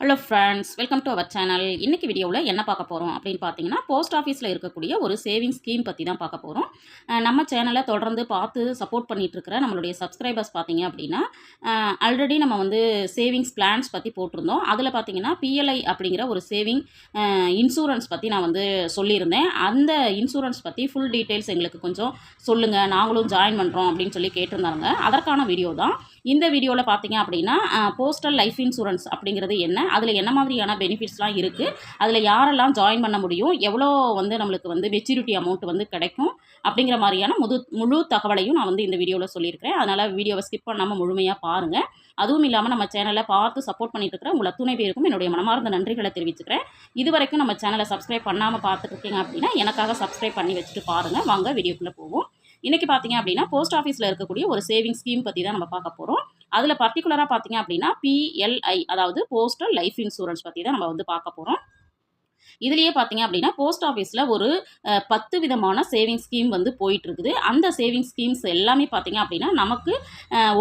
Hello friends, welcome to our channel. இன்றைக்கி வீடியோவில் என்ன பார்க்க போகிறோம் அப்படின்னு பார்த்தீங்கன்னா, போஸ்ட் ஆஃபீஸில் இருக்கக்கூடிய ஒரு சேவிங்ஸ் ஸ்கீம் பற்றி தான் பார்க்க போகிறோம். நம்ம சேனலை தொடர்ந்து பார்த்து சப்போர்ட் பண்ணிகிட்ருக்கிற நம்மளுடைய சப்ஸ்கிரைபர்ஸ் பார்த்தீங்க அப்படின்னா, ஆல்ரெடி நம்ம வந்து சேவிங்ஸ் பிளான்ஸ் பற்றி போட்டிருந்தோம். அதில் பார்த்தீங்கன்னா பிஎல்ஐ அப்படிங்கிற ஒரு சேவிங் இன்சூரன்ஸ் பற்றி நான் வந்து சொல்லியிருந்தேன். அந்த இன்சூரன்ஸ் பற்றி ஃபுல் டீட்டெயில்ஸ் எங்களுக்கு கொஞ்சம் சொல்லுங்கள், நாங்களும் ஜாயின் பண்ணுறோம் அப்படின்னு சொல்லி கேட்டிருந்தாங்க. அதற்கான வீடியோ தான் இந்த வீடியோவில் பார்த்தீங்க அப்படின்னா, போஸ்டல் லைஃப் இன்சூரன்ஸ் அப்படிங்கிறது என்ன, அதில் என்ன மாதிரியான பெனிஃபிட்ஸ்லாம் இருக்குது, அதில் யாரெல்லாம் ஜாயின் பண்ண முடியும், எவ்வளோ வந்து நம்மளுக்கு வந்து மெச்சூரிட்டி அமௌண்ட் வந்து கிடைக்கும் அப்படிங்கிற மாதிரியான முழு தகவலையும் நான் வந்து இந்த வீடியோவில் சொல்லியிருக்கிறேன். அதனால் வீடியோவை ஸ்கிப் பண்ணாமல் முழுமையாக பாருங்கள். அதுவும் இல்லாமல் நம்ம சேனலை பார்த்து சப்போர்ட் பண்ணிட்டு இருக்கிற உங்கள் அத்துணை பேருக்கும் என்னுடைய மனமார்ந்த நன்றிகளை தெரிவிச்சுக்கிறேன். இது வரைக்கும் நம்ம சேனலை சப்ஸ்கிரைப் பண்ணாமல் பார்த்துட்டு இருக்கீங்க அப்படின்னா எனக்காக சப்ஸ்கிரைப் பண்ணி வச்சுட்டு பாருங்கள். வாங்க வீடியோக்குள்ளே போவோம். இன்றைக்கி பார்த்தீங்க அப்படின்னா, போஸ்ட் ஆஃபீஸில் இருக்கக்கூடிய ஒரு சேவிங் ஸ்கீம் பற்றி தான் நம்ம பார்க்க போகிறோம். அதில் பர்டிகுலராக பார்த்தீங்க அப்படின்னா பிஎல்ஐ, அதாவது போஸ்டல் லைஃப் இன்சூரன்ஸ் பற்றி தான் நம்ம வந்து பார்க்க போகிறோம். இதுலேயே பார்த்தீங்க அப்படின்னா, போஸ்ட் ஆஃபீஸில் ஒரு 10 விதமான சேவிங் ஸ்கீம் வந்து போயிட்டுருக்குது. அந்த சேவிங் ஸ்கீம்ஸ் எல்லாமே பார்த்தீங்க அப்படின்னா, நமக்கு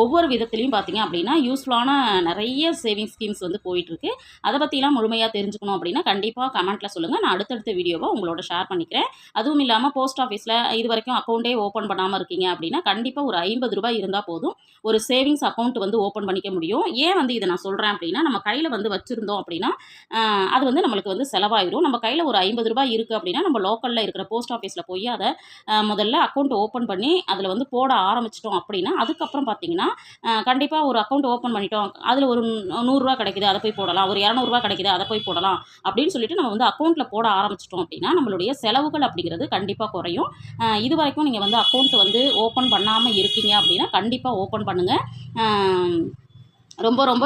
ஒவ்வொரு விதத்துலையும் பார்த்தீங்க அப்படின்னா யூஸ்ஃபுல்லான நிறைய சேவிங் ஸ்கீம்ஸ் வந்து போயிட்டுருக்கு. அதை பற்றிலாம் முழுமையாக தெரிஞ்சுக்கணும் அப்படின்னா கண்டிப்பாக கமெண்ட்டில் சொல்லுங்கள். நான் அடுத்தடுத்த வீடியோவை உங்களோட ஷேர் பண்ணிக்கிறேன். அதுவும் இல்லாமல் போஸ்ட் ஆஃபீஸில் இது வரைக்கும் அக்கௌண்ட்டே ஓப்பன் பண்ணாமல் இருக்கீங்க அப்படின்னா கண்டிப்பாக ஒரு ரூ. 50 இருந்தால் போதும், ஒரு சேவிங்ஸ் அக்கௌண்ட் வந்து ஓப்பன் பண்ணிக்க முடியும். ஏன் வந்து இதை நான் சொல்கிறேன் அப்படின்னா, நம்ம கையில் வந்து வச்சுருந்தோம் அப்படின்னா அது வந்து நம்மளுக்கு வந்து செலவாயிடும். நம்ம கையில் ஒரு ரூ. 50 இருக்குது அப்படின்னா, நம்ம லோக்கலில் இருக்கிற போஸ்ட் ஆஃபீஸில் போய் அதை முதல்ல அக்கௌண்ட் ஓப்பன் பண்ணி அதில் வந்து போட ஆரம்பிச்சிட்டோம் அப்படின்னா, அதுக்கப்புறம் பார்த்தீங்கன்னா கண்டிப்பாக ஒரு அக்கௌண்ட் ஓப்பன் பண்ணிட்டோம், அதில் ஒரு ரூ. 100 கிடைக்குது, அதை போய் போடலாம், ஒரு ரூ. 200 கிடைக்குது, அதை போய் போடலாம் அப்படின்னு சொல்லிட்டு நம்ம வந்து அக்கௌண்ட்டில் போட ஆரம்பிச்சிட்டோம் அப்படின்னா நம்மளுடைய செலவுகள் அப்படிங்கிறது கண்டிப்பாக குறையும். இது வரைக்கும் நீங்கள் வந்து அக்கௌண்ட் வந்து ஓப்பன் பண்ணாமல் இருக்கீங்க அப்படின்னா கண்டிப்பாக ஓப்பன் பண்ணுங்கள். ரொம்ப ரொம்ப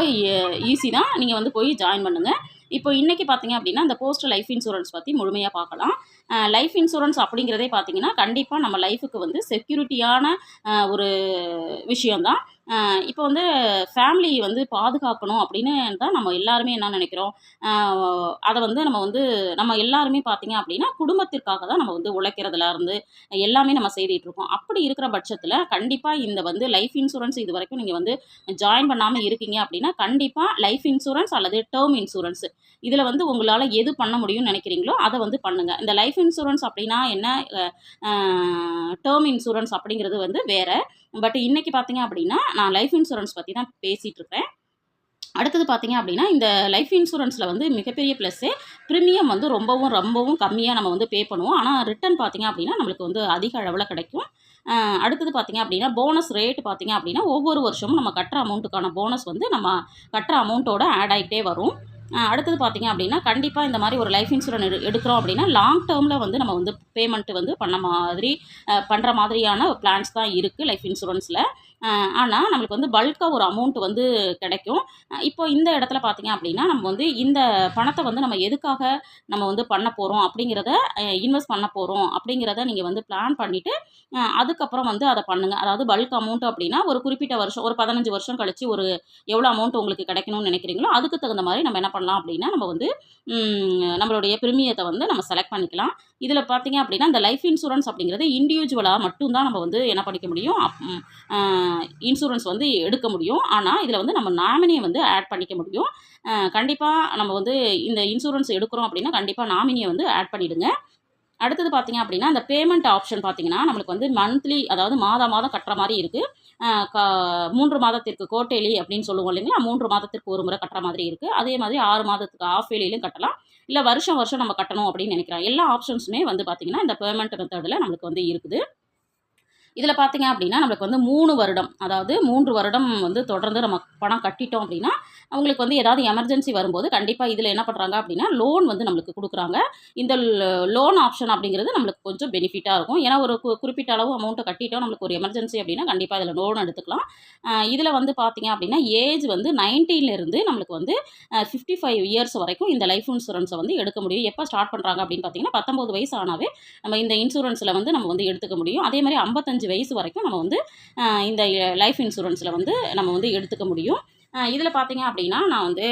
ஈஸி தான். நீங்கள் வந்து போய் ஜாயின் பண்ணுங்கள். இப்போ இன்றைக்கி பார்த்தீங்க அப்படின்னா, இந்த போஸ்ட் லைஃப் இன்சூரன்ஸ் பற்றி முழுமையாக பார்க்கலாம். லைஃப் இன்சூரன்ஸ் அப்படிங்கிறதே பார்த்தீங்கன்னா கண்டிப்பாக நம்ம லைஃபுக்கு வந்து செக்யூரிட்டியான ஒரு விஷயந்தான். இப்போ வந்து ஃபேமிலி வந்து பாதுகாக்கணும் அப்படின்னு தான் நம்ம எல்லாருமே என்ன நினைக்கிறோம், அதை வந்து நம்ம எல்லாருமே பார்த்தீங்க அப்படின்னா குடும்பத்திற்காக தான் நம்ம வந்து உழைக்கிறதுல இருந்து எல்லாமே நம்ம செய்துட்ருக்கோம். அப்படி இருக்கிற பட்சத்தில் கண்டிப்பாக இந்த வந்து லைஃப் இன்சூரன்ஸ் இது வரைக்கும் நீங்கள் வந்து ஜாயின் பண்ணாமல் இருக்கீங்க அப்படின்னா கண்டிப்பாக லைஃப் இன்சூரன்ஸ் அல்லது டேர்ம் இன்சூரன்ஸ் இதில் வந்து உங்களால் எது பண்ண முடியும்னு நினைக்கிறீங்களோ அதை வந்து பண்ணுங்கள். இந்த லைஃப் இன்சூரன்ஸ் அப்படின்னா என்ன, டேர்ம் இன்சூரன்ஸ் அப்படிங்கிறது வந்து வேறு. பட் இன்றைக்கி பார்த்தீங்க அப்படின்னா நான் லைஃப் இன்சூரன்ஸ் பற்றி தான் பேசிகிட்டு இருக்கேன். அடுத்தது பார்த்தீங்க அப்படின்னா, இந்த லைஃப் இன்சூரன்ஸில் வந்து மிகப்பெரிய ப்ளஸ்ஸே ப்ரீமியம் வந்து ரொம்பவும் கம்மியாக நம்ம வந்து பே பண்ணுவோம். ஆனால் ரிட்டர்ன் பார்த்தீங்க அப்படின்னா நம்மளுக்கு வந்து அதிக அளவில் கிடைக்கும். அடுத்தது பார்த்தீங்க அப்படின்னா, போனஸ் ரேட் பார்த்தீங்க அப்படின்னா ஒவ்வொரு வருஷமும் நம்ம கட்டுற அமௌண்ட்டுக்கான போனஸ் வந்து நம்ம கட்டுற அமௌண்ட்டோட ஆட் ஆகிட்டே வரும். அடுத்தது பார்த்தீங்க அப்படின்னா, கண்டிப்பாக இந்த மாதிரி ஒரு லைஃப் இன்சூரன்ஸ் எடுக்கிறோம் அப்படின்னா லாங் டேர்மில் வந்து நம்ம வந்து பேமெண்ட்டு வந்து பண்ணுற மாதிரியான பிளான்ஸ் தான் இருக்குது லைஃப் இன்சூரன்ஸில். ஆனால் நம்மளுக்கு வந்து பல்காக ஒரு அமௌண்ட் வந்து கிடைக்கும். இப்போ இந்த இடத்துல பார்த்தீங்க அப்படின்னா, நம்ம வந்து இந்த பணத்தை வந்து நம்ம எதுக்காக நம்ம வந்து பண்ண போகிறோம் அப்படிங்கிறத, இன்வெஸ்ட் பண்ண போகிறோம் அப்படிங்கிறத நீங்கள் வந்து பிளான் பண்ணிவிட்டு அதுக்கப்புறம் வந்து அதை பண்ணுங்கள். அதாவது பல்க் அமௌண்ட் அப்படின்னா ஒரு குறிப்பிட்ட வருஷம், ஒரு 15 வருஷம் கழித்து ஒரு எவ்வளோ அமௌண்ட் உங்களுக்கு கிடைக்கணும்னு நினைக்கிறீங்களோ அதுக்கு தகுந்த மாதிரி நம்ம என்ன பண்ணலாம் அப்படின்னா, நம்ம வந்து நம்மளுடைய பிரீமியத்தை வந்து நம்ம செலக்ட் பண்ணிக்கலாம். இதில் பார்த்தீங்க அப்படின்னா, இந்த லைஃப் இன்சூரன்ஸ் அப்படிங்கிறது இண்டிவிஜுவலாக மட்டும்தான் நம்ம வந்து என்ன பண்ணிக்க முடியும், இன்சூரன்ஸ் வந்து எடுக்க முடியும். ஆனால் இதில் வந்து நம்ம நாமினியை வந்து ஆட் பண்ணிக்க முடியும். கண்டிப்பாக நம்ம வந்து இந்த இன்சூரன்ஸ் எடுக்கிறோம் அப்படின்னா கண்டிப்பாக நாமினியை வந்து ஆட் பண்ணிவிடுங்க. அடுத்தது பார்த்தீங்க அப்படின்னா, அந்த பேமெண்ட் ஆப்ஷன் பார்த்தீங்கன்னா நம்மளுக்கு வந்து மந்த்லி, அதாவது மாதம் கட்டுற மாதிரி இருக்குது. 3 மாதத்திற்கு குவார்ட்டர்லி அப்படின்னு சொல்லுவோம் இல்லைங்களா, 3 மாதத்திற்கு ஒரு முறை கட்டுற மாதிரி இருக்குது. அதே மாதிரி 6 மாதத்துக்கு ஆஃப் இயர்லியிலும் கட்டலாம், இல்லை வருஷம் நம்ம கட்டணும் அப்படின்னு நினைக்கிறோம். எல்லா ஆப்ஷன்ஸுமே வந்து பார்த்திங்கன்னா இந்த பேமெண்ட் மெத்தடில் நம்மளுக்கு வந்து இருக்குது. இதில் பார்த்தீங்க அப்படின்னா நம்மளுக்கு வந்து 3 வருடம், அதாவது 3 வருடம் வந்து தொடர்ந்து நம்ம பணம் கட்டிட்டோம் அப்படின்னா அவங்களுக்கு வந்து ஏதாவது எமர்ஜென்சி வரும்போது கண்டிப்பாக இதில் என்ன பண்ணுறாங்க அப்படின்னா லோன் வந்து நம்மளுக்கு கொடுக்குறாங்க. இந்த லோன் ஆப்ஷன் அப்படிங்கிறது நம்மளுக்கு கொஞ்சம் பெனிஃபிட்டாக இருக்கும். ஏன்னா ஒரு குறிப்பிட்ட அளவு அமௌண்ட்டை கட்டிட்டோம், நம்மளுக்கு ஒரு எமர்ஜென்சி அப்படின்னா கண்டிப்பாக இதில் லோன் எடுத்துக்கலாம். இதில் வந்து பார்த்தீங்க அப்படின்னா ஏஜ் வந்து 19லேருந்து நம்மளுக்கு வந்து 55 இயர்ஸ் வரைக்கும் இந்த லைஃப் இன்சூரன்ஸை வந்து எடுக்க முடியும். எப்போ ஸ்டார்ட் பண்ணுறாங்க அப்படின்னு பார்த்தீங்கன்னா 19 வயசு ஆனாவே நம்ம இந்த இன்சூரன்ஸில் வந்து நம்ம வந்து எடுத்துக்க முடியும். அதே மாதிரி 55 வயசு வரைக்கும் நம்ம வந்து இந்த லைஃப் இன்சூரன்ஸில் வந்து நம்ம வந்து எடுத்துக்க முடியும். இதில் பார்த்தீங்க அப்படின்னா நான் வந்து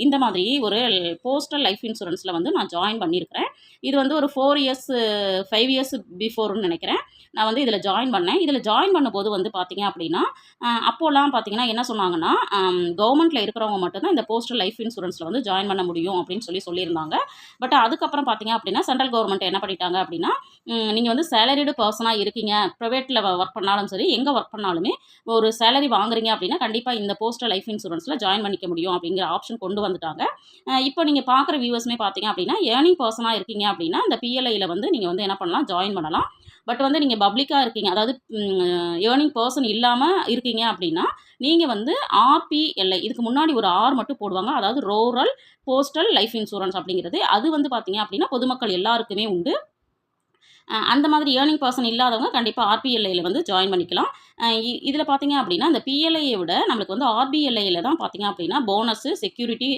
இந்த மாதிரி ஒரு போஸ்டல் லைஃப் இன்சூரன்ஸில் வந்து நான் ஜாயின் பண்ணியிருக்கிறேன். இது வந்து ஒரு 4 இயர்ஸ் 5 இயர்ஸ் பிஃபோர்னு நினைக்கிறேன். நான் வந்து இதில் ஜாயின் பண்ணேன். இதில் ஜாயின் பண்ணும்போது வந்து பார்த்தீங்க அப்படின்னா, அப்போலாம் பார்த்தீங்கன்னா என்ன சொன்னாங்கன்னா, கவர்மெண்ட்டில் இருக்கிறவங்க மட்டும் தான் இந்த போஸ்டல் லைஃப் இன்சூரன்ஸில் வந்து ஜாயின் பண்ண முடியும் அப்படின்னு சொல்லியிருந்தாங்க. பட் அதுக்கப்புறம் பார்த்தீங்க அப்படின்னா, சென்ட்ரல் கவர்மெண்ட் என்ன பண்ணிட்டாங்க அப்படின்னா, நீங்கள் வந்து சேலரிடு பர்சனாக இருக்கீங்க, ப்ரைவேட்டில் ஒர்க் பண்ணாலும் சரி, எங்கே ஒர்க் பண்ணாலுமே ஒரு சேலரி வாங்குறீங்க அப்படின்னா, கண்டிப்பாக இந்த போஸ்டல் லைஃப் இன்சூரன்ஸில் ஜாயின் பண்ணிக்க முடியும் அப்படிங்கிற ஆப்ஷன் கொண்டு வந்துட்டாங்க. இப்போ நீங்கள் பார்க்குற வியூவர்ஸுமே பார்த்தீங்க அப்படின்னா, ஏர்னிங் பர்சனாக இருக்கீங்க அப்படின்னா, இந்த பிஎல்ஐயில் வந்து நீங்கள் வந்து என்ன பண்ணலாம், ஜாயின் பண்ணலாம். பட் வந்து நீங்கள் பப்ளிக்காக இருக்கீங்க, அதாவது ஏர்னிங் பர்சன் இல்லாமல் இருக்கீங்க அப்படின்னா, நீங்கள் வந்து ஆர்பிஎல்ஐ இதுக்கு முன்னாடி ஒரு ஆர் மட்டும் போடுவாங்க. அதாவது ரூரல் போஸ்டல் லைஃப் இன்சூரன்ஸ் அப்படிங்கிறது. அது வந்து பார்த்தீங்க அப்படின்னா, பொதுமக்கள் எல்லாருக்குமே உண்டு. அந்த மாதிரி ஏர்னிங் பர்சன் இல்லாதவங்க கண்டிப்பாக ஆர்பிஎல்ஐயில் வந்து ஜாயின் பண்ணிக்கலாம். இதில் பார்த்தீங்க அப்படின்னா, அந்த பிஎல்ஐயை விட நம்மளுக்கு வந்து ஆர்பிஎல்ஐயில் தான் பார்த்தீங்க அப்படின்னா, போனஸு, செக்யூரிட்டி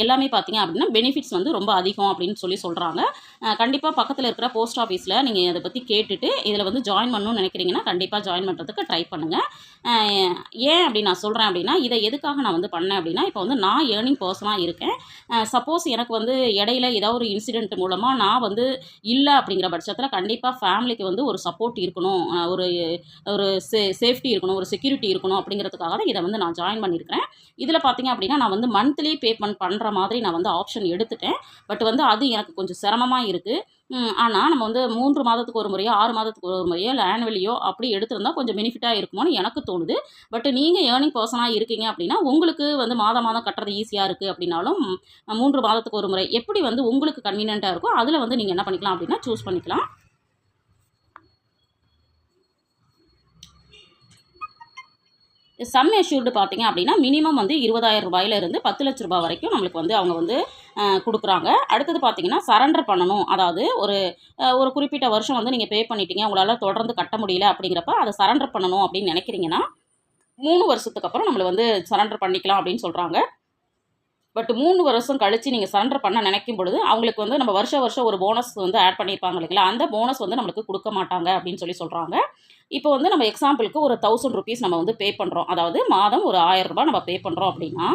எல்லாமே பார்த்தீங்க அப்படின்னா, பெனிஃபிட்ஸ் வந்து ரொம்ப அதிகம் அப்படின்னு சொல்கிறாங்க. கண்டிப்பாக பக்கத்தில் இருக்கிற போஸ்ட் ஆஃபீஸில் நீங்கள் அதை பற்றி கேட்டுட்டு இதில் வந்து ஜாயின் பண்ணணும்னு நினைக்கிறீங்கன்னா, கண்டிப்பாக ஜாயின் பண்ணுறதுக்கு ட்ரை பண்ணுங்கள். ஏன் அப்படி நான் சொல்கிறேன் அப்படின்னா, இதை எதுக்காக நான் வந்து பண்ணேன் அப்படின்னா, இப்போ வந்து நான் ஏர்னிங் பர்சனாக இருக்கேன். சப்போஸ் எனக்கு வந்து இடையில ஏதாவது ஒரு இன்சிடென்ட் மூலமாக நான் வந்து இல்லை அப்படிங்கிற பட்சத்தில் கண்டிப்பாக ஃபேமிலிக்கு வந்து ஒரு சப்போர்ட் இருக்கணும், ஒரு ஒரு சேஃப்டி இருக்கணும், ஒரு செக்யூரிட்டி இருக்கணும் அப்படிங்கிறதுக்காக தான் இதை வந்து நான் ஜாயின் பண்ணியிருக்கிறேன். இதில் பார்த்தீங்க அப்படின்னா, நான் வந்து மந்த்லி பேமெண்ட் பண்ணுற மாதிரி நான் வந்து ஆப்ஷன் எடுத்துட்டேன். பட் வந்து அது எனக்கு கொஞ்சம் சிரமமாக இருக்குது. ஆனால் நம்ம வந்து 3 மாதத்துக்கு ஒரு முறையோ 6 மாதத்துக்கு ஒரு முறையோ இல்லை ஆனுவலியோ அப்படி எடுத்திருந்தா கொஞ்சம் பெனிஃபிட்டாக இருக்குமோன்னு எனக்கு தோணுது. பட் நீங்கள் ஏர்னிங் பர்சனாக இருக்கீங்க அப்படின்னா, உங்களுக்கு வந்து மாதம் மாதம் கட்டுறது ஈஸியாக இருக்குது அப்படின்னாலும் 3 மாதத்துக்கு ஒரு முறை எப்படி வந்து உங்களுக்கு கன்வீனியண்ட்டாக இருக்கோ அதில் வந்து நீங்கள் என்ன பண்ணிக்கலாம் அப்படின்னா சூஸ் பண்ணிக்கலாம். சம் அஷ்யூர்டு பார்த்தீங்க அப்படின்னா மினிமம் வந்து 20,000 ரூபாயிலிருந்து 10 லட்ச ரூபாய் வரைக்கும் நம்மளுக்கு வந்து அவங்க வந்து கொடுக்குறாங்க. அடுத்தது பார்த்தீங்கன்னா சரண்டர் பண்ணணும், அதாவது ஒரு குறிப்பிட்ட வருஷம் வந்து நீங்கள் பே பண்ணிட்டீங்க, உங்களால் தொடர்ந்து கட்ட முடியல அப்படிங்கிறப்ப அதை சரண்டர் பண்ணணும் அப்படின்னு நினைக்கிறீங்கன்னா 3 வருஷத்துக்கு அப்புறம் நம்மளை வந்து சரண்டர் பண்ணிக்கலாம் அப்படின்னு சொல்கிறாங்க. பட் 3 வருஷம் கழித்து நீங்கள் சரண்டர் பண்ண நினைக்கும் பொழுது அவங்களுக்கு வந்து நம்ம வருஷம் ஒரு போனஸ் வந்து ஆட் பண்ணியிருப்பாங்க இல்லைங்களா, அந்த போனஸ் வந்து நம்மளுக்கு கொடுக்க மாட்டாங்க அப்படின்னு சொல்கிறாங்க. இப்போ வந்து நம்ம எக்ஸாம்பிளுக்கு ஒரு 1000 ருபீஸ் நம்ம வந்து பே பண்ணுறோம், அதாவது மாதம் ஒரு 1000 ரூபாய் நம்ம பே பண்ணுறோம் அப்படின்னா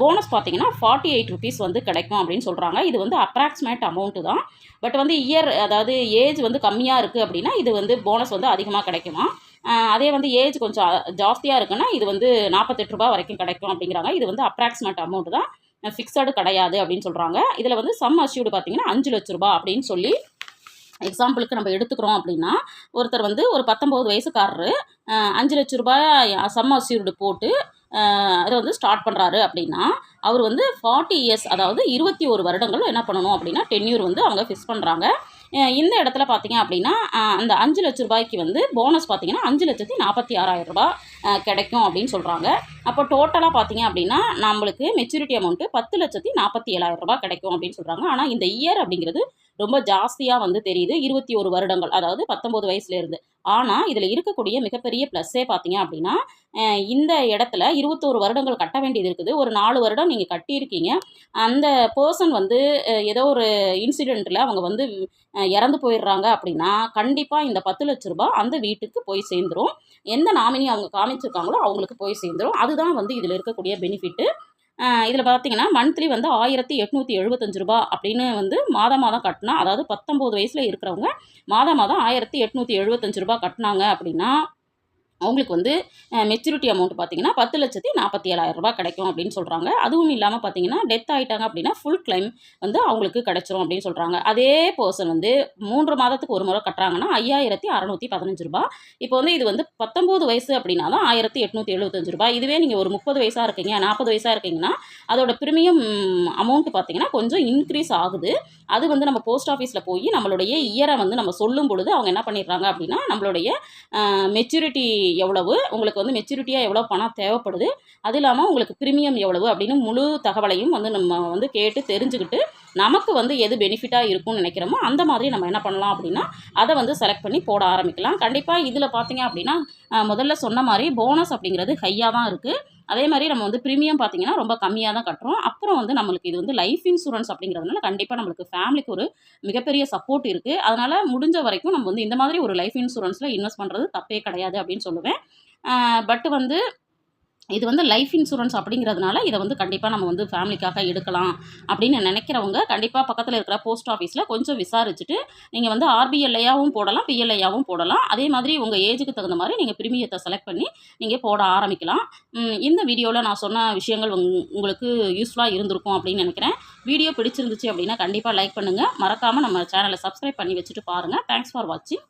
போனஸ் பார்த்தீங்கன்னா 48 ருபீஸ் வந்து கிடைக்கும் அப்படின்னு சொல்கிறாங்க. இது வந்து அப்ராக்சிமேட் அமௌண்ட்டு தான். பட் வந்து அதாவது ஏஜ் வந்து கம்மியாக இருக்குது அப்படின்னா இது வந்து போனஸ் வந்து அதிகமாக கிடைக்குமா. அதே வந்து ஏஜ் கொஞ்சம் ஜாஸ்தியாக இருக்குன்னா இது வந்து 48 ரூபாய் வரைக்கும் கிடைக்கும் அப்படிங்கிறாங்க. இது வந்து அப்ராக்சிமேட் அமௌண்ட் தான், ஃபிக்ஸடு கிடையாது அப்படின்னு சொல்கிறாங்க. இதில் வந்து சம் அஷ்யூர்டு பார்த்தீங்கன்னா 5 லட்ச ரூபாய் அப்படின்னு சொல்லி எக்ஸாம்பிளுக்கு நம்ம எடுத்துக்கிறோம் அப்படின்னா, ஒருத்தர் வந்து ஒரு 19 வயசுக்காரரு 5 லட்ச ரூபாய் சம் அஷ்யூர்டு போட்டு அதை வந்து ஸ்டார்ட் பண்ணுறாரு அப்படின்னா, அவர் வந்து 40 இயர்ஸ் அதாவது 21 வருடங்கள் என்ன பண்ணணும் அப்படின்னா டென்யூர் வந்து அவங்க ஃபிக்ஸ் பண்ணுறாங்க. இந்த இடத்துல பார்த்தீங்க அப்படின்னா அந்த 5 லட்ச ரூபாய்க்கு வந்து போனஸ் பார்த்தீங்கன்னா 5,46,000 ரூபாய் கிடைக்கும் அப்படின்னு சொல்கிறாங்க. அப்போ டோட்டலாக பார்த்தீங்க அப்படின்னா நம்மளுக்கு மெச்சூரிட்டி அமௌண்ட்டு 10,47,000 ரூபாய் கிடைக்கும் அப்படின்னு சொல்கிறாங்க. ஆனால் இந்த இயர் அப்படிங்கிறது ரொம்ப ஜாஸ்தியாக வந்து தெரியுது, 21 வருடங்கள், அதாவது 19 வயசுலேருந்து. ஆனால் இதில் இருக்கக்கூடிய மிகப்பெரிய ப்ளஸ்ஸே பார்த்தீங்க அப்படின்னா இந்த இடத்துல 21 வருடங்கள் கட்ட வேண்டியது இருக்குது. ஒரு 4 வருடம் நீங்கள் கட்டியிருக்கீங்க, அந்த பர்சன் வந்து ஏதோ ஒரு இன்சிடெண்ட்டில் அவங்க வந்து இறந்து போயிடுறாங்க அப்படின்னா கண்டிப்பாக இந்த 10 லட்ச ரூபாய் அந்த வீட்டுக்கு போய் சேர்ந்துடும். எந்த நாமினி அவங்க காமிச்சிருக்காங்களோ அவங்களுக்கு போய் சேர்ந்துடும். அதுதான் வந்து இதில் இருக்கக்கூடிய பெனிஃபிட்டு. இதில் பார்த்தீங்கன்னா மந்த்லி வந்து 1,875 ரூபா அப்படின்னு வந்து மாதம் கட்டினா, அதாவது 19 வயசில் இருக்கிறவங்க மாதம் 1,875 ரூபா கட்டினாங்க அப்படின்னா அவங்களுக்கு வந்து மெச்சூரிட்டி அமௌண்ட் பார்த்தீங்கன்னா 10,47,000 ரூபாய் கிடைக்கும் அப்படின்னு சொல்கிறாங்க. அதுவும் இல்லாமல் பார்த்தீங்கன்னா டெத் ஆகிட்டாங்க அப்படின்னா ஃபுல் கிளைம் வந்து அவங்களுக்கு கிடைச்சிரும் அப்படின்னு சொல்கிறாங்க. அதே பர்சன் வந்து 3 மாதத்துக்கு ஒரு முறை கட்டுறாங்கன்னா 5,615 ரூபாய். இப்போ வந்து இது வந்து 19 வயசு அப்படின்னா தான் 1,875 ரூபாய். இதுவே நீங்கள் ஒரு 30 வயசாக இருக்கீங்க, 40 வயசாக இருக்கீங்கன்னா அதோட ப்ரீமியம் அமௌண்ட் பார்த்தீங்கன்னா கொஞ்சம் இன்க்ரீஸ் ஆகுது. அது வந்து நம்ம போஸ்ட் ஆஃபீஸில் போய் நம்மளுடைய இயரை வந்து நம்ம சொல்லும் பொழுது அவங்க என்ன பண்ணிடுறாங்க அப்படின்னா நம்மளுடைய மெச்சூரிட்டி எவ்வளவு, உங்களுக்கு வந்து மெச்சூரிட்டியாக எவ்வளோ பணம் தேவைப்படுது, அது இல்லாமல் உங்களுக்கு ப்ரீமியம் எவ்வளவு அப்படின்னு முழு தகவலையும் வந்து நம்ம வந்து கேட்டு தெரிஞ்சுக்கிட்டு நமக்கு வந்து எது பெனிஃபிட்டாக இருக்கும்னு நினைக்கிறோமோ அந்த மாதிரி நம்ம என்ன பண்ணலாம் அப்படின்னா அதை வந்து செலக்ட் பண்ணி போட ஆரம்பிக்கலாம். கண்டிப்பாக இதில் பார்த்தீங்க அப்படின்னா முதல்ல சொன்ன மாதிரி போனஸ் அப்படிங்கிறது ஹையாக தான் இருக்குது. அதே மாதிரி நம்ம வந்து ப்ரீமியம் பார்த்தீங்கன்னா ரொம்ப கம்மியாக தான் கட்டுறோம். அப்புறம் வந்து நம்மளுக்கு இது வந்து லைஃப் இன்சூரன்ஸ் அப்படிங்கிறதுனால கண்டிப்பாக நம்மளுக்கு ஃபேமிலிக்கு ஒரு மிகப்பெரிய சப்போர்ட் இருக்குது. அதனால் முடிஞ்ச வரைக்கும் நம்ம வந்து இந்த மாதிரி ஒரு லைஃப் இன்சூரன்ஸில் இன்வெஸ்ட் பண்ணுறது தப்பே கிடையாது அப்படின்னு சொல்லுவேன். பட் வந்து இது வந்து லைஃப் இன்சூரன்ஸ் அப்படிங்கிறதுனால இதை வந்து கண்டிப்பாக நம்ம வந்து ஃபேமிலிக்காக எடுக்கலாம் அப்படின்னு நினைக்கிறவங்க கண்டிப்பாக பக்கத்தில் இருக்கிற போஸ்ட் ஆஃபீஸில் கொஞ்சம் விசாரிச்சுட்டு நீங்கள் வந்து ஆர்பிஎல்ஐயாவும் போடலாம், பிஎல்ஐயாவும் போடலாம். அதே மாதிரி உங்கள் ஏஜுக்கு தகுந்த மாதிரி நீங்கள் பிரிமியத்தை செலக்ட் பண்ணி நீங்கள் போட ஆரம்பிக்கலாம். இந்த வீடியோவில் நான் சொன்ன விஷயங்கள் உங்களுக்கு யூஸ்ஃபுல்லாக இருந்திருக்கும் அப்படின்னு நினைக்கிறேன். வீடியோ பிடிச்சிருந்துச்சு அப்படின்னா கண்டிப்பாக லைக் பண்ணுங்கள். மறக்காமல் நம்ம சேனலை சப்ஸ்கிரைப் பண்ணி வச்சுட்டு பாருங்கள். தேங்க்ஸ் ஃபார் வாட்சிங்.